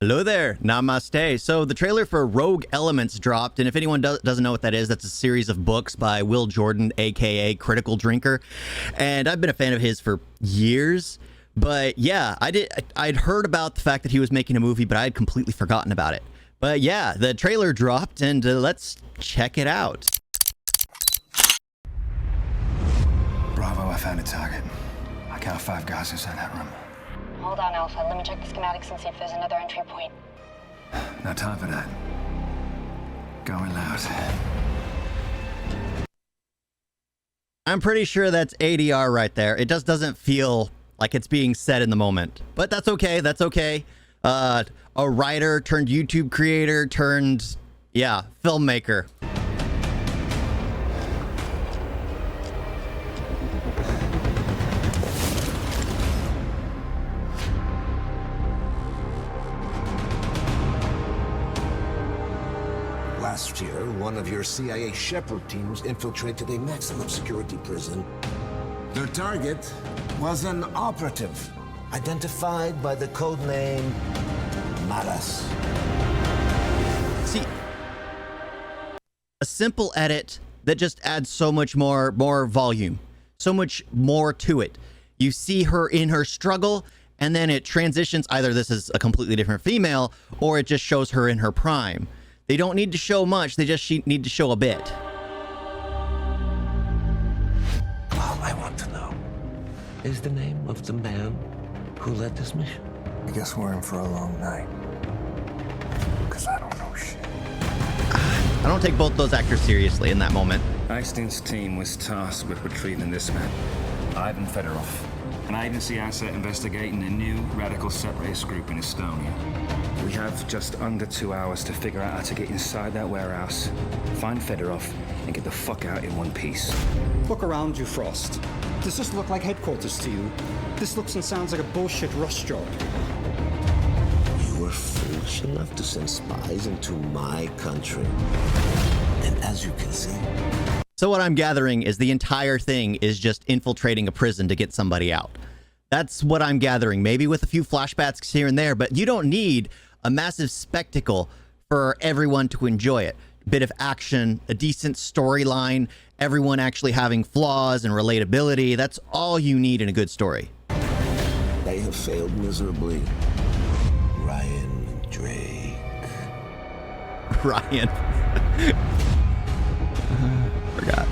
Hello there, namaste. So the trailer for Rogue Elements dropped, and if anyone doesn't know what that is, that's a series of books by Will Jordan, aka Critical Drinker, and I've been a fan of his for years. But yeah, I'd heard about the fact that he was making a movie, but I had completely forgotten about it. But yeah, the trailer dropped, and let's check it out. Bravo, I found a target. I count 5 guys inside that room. Hold on, Alpha. Let me check the schematics and see if there's another entry point. No time for that. Going loud. I'm pretty sure that's ADR right there. It just doesn't feel like it's being said in the moment. But that's okay. That's okay. A writer turned YouTube creator turned, yeah, filmmaker. Last year, one of your CIA Shepherd teams infiltrated a maximum security prison. Their target was an operative, identified by the codename Maras. See, a simple edit that just adds so much more volume, so much more to it. You see her in her struggle, and then it transitions. Either this is a completely different female, or it just shows her in her prime. They don't need to show much, they just need to show a bit. All I want to know is the name of the man who led this mission. I guess we're in for a long night. Because I don't know shit. I don't take both those actors seriously in that moment. Einstein's team was tasked with retrieving this man, Ivan Fedorov, an agency asset investigating a new radical separatist group in Estonia. We have just under 2 hours to figure out how to get inside that warehouse, find Fedorov, and get the fuck out in one piece. Look around you, Frost. Does this look like headquarters to you? This looks and sounds like a bullshit rush job. You were foolish enough to send spies into my country. And as you can see... So what I'm gathering is the entire thing is just infiltrating a prison to get somebody out. That's what I'm gathering, maybe with a few flashbacks here and there, but you don't need a massive spectacle for everyone to enjoy it. A bit of action, a decent storyline, everyone actually having flaws and relatability. That's all you need in a good story. They have failed miserably. Ryan Drake. Ryan. Forgot.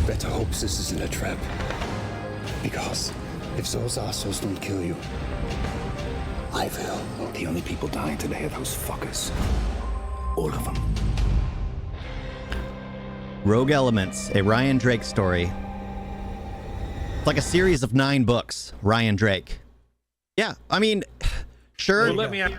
Better hopes this isn't a trap. Because if those assholes don't kill you, I will. The only people dying today are those fuckers. All of them. Rogue Elements, a Ryan Drake story. It's like a series of 9 books, Ryan Drake. Yeah, I mean, sure,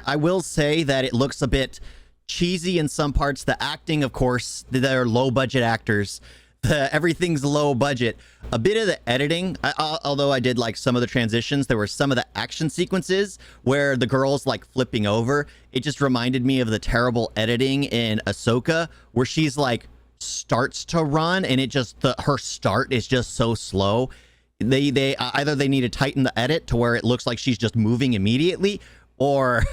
I will say that it looks a bit cheesy in some parts. The acting, of course, they're low-budget actors. Everything's low budget. A bit of the editing, although I did like some of the transitions, there were some of the action sequences where the girl's like flipping over. It just reminded me of the terrible editing in Ahsoka, where she's like starts to run and it just, her start is just so slow. They either they need to tighten the edit to where it looks like she's just moving immediately, or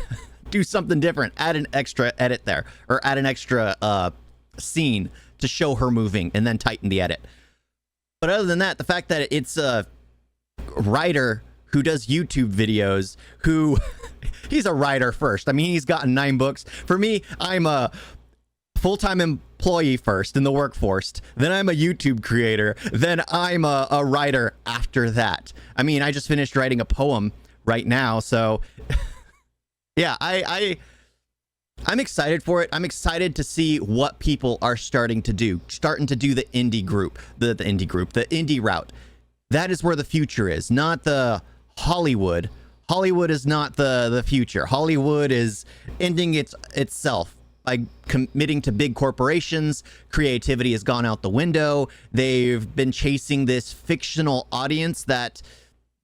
do something different, add an extra edit there, or add an extra scene to show her moving and then tighten the edit. But other than that, the fact that it's a writer who does YouTube videos, who he's a writer first. I mean, he's gotten 9 books. For me, I'm a full-time employee first in the workforce, then I'm a YouTube creator, then I'm a writer after that. I mean, I just finished writing a poem right now, so yeah, I'm excited for it. I'm excited to see what people are starting to do the indie group, the indie route. That is where the future is, not the Hollywood. Hollywood is not the future. Hollywood is ending itself by committing to big corporations. Creativity has gone out the window. They've been chasing this fictional audience that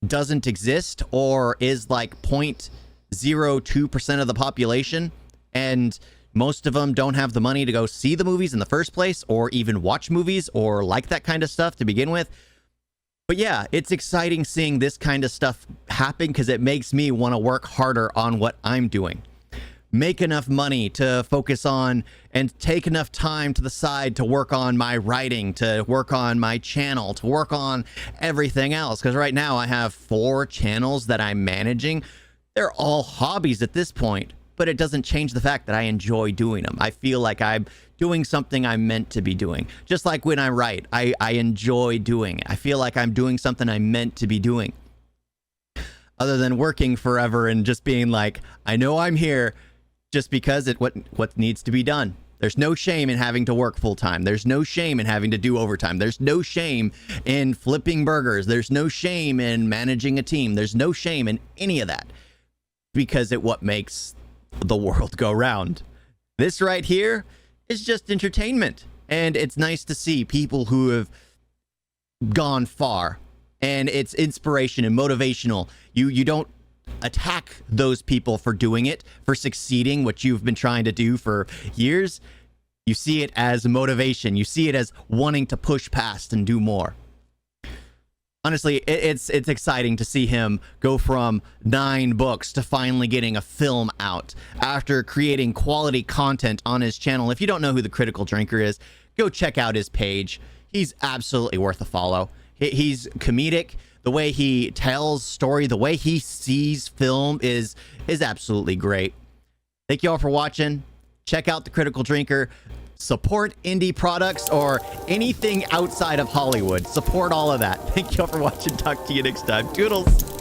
doesn't exist or is like 0.02% of the population. And Most of them don't have the money to go see the movies in the first place, or even watch movies, or like that kind of stuff to begin with. But yeah, it's exciting seeing this kind of stuff happen because it makes me want to work harder on what I'm doing. Make enough money to focus on and take enough time to the side to work on my writing, to work on my channel, to work on everything else. Because right now I have 4 channels that I'm managing. They're all hobbies at this point, but it doesn't change the fact that I enjoy doing them. I feel like I'm doing something I'm meant to be doing. Just like when I write, I enjoy doing it. I feel like I'm doing something I'm meant to be doing. Other than working forever and just being like, I know I'm here just because it what needs to be done. There's no shame in having to work full time. There's no shame in having to do overtime. There's no shame in flipping burgers. There's no shame in managing a team. There's no shame in any of that because it's what makes the world go round. This right here is just entertainment, and it's nice to see people who have gone far, and it's inspiration and motivational. You don't attack those people for doing it, for succeeding what you've been trying to do for years. You see it as motivation. You see it as wanting to push past and do more. Honestly, it's exciting to see him go from 9 books to finally getting a film out after creating quality content on his channel. If you don't know who the Critical Drinker is, go check out his page. He's absolutely worth a follow. He's comedic. The way he tells story, the way he sees film is absolutely great. Thank you all for watching. Check out the Critical Drinker. Support indie products or anything outside of Hollywood. Support all of that. Thank you all for watching. Talk to you next time. Toodles.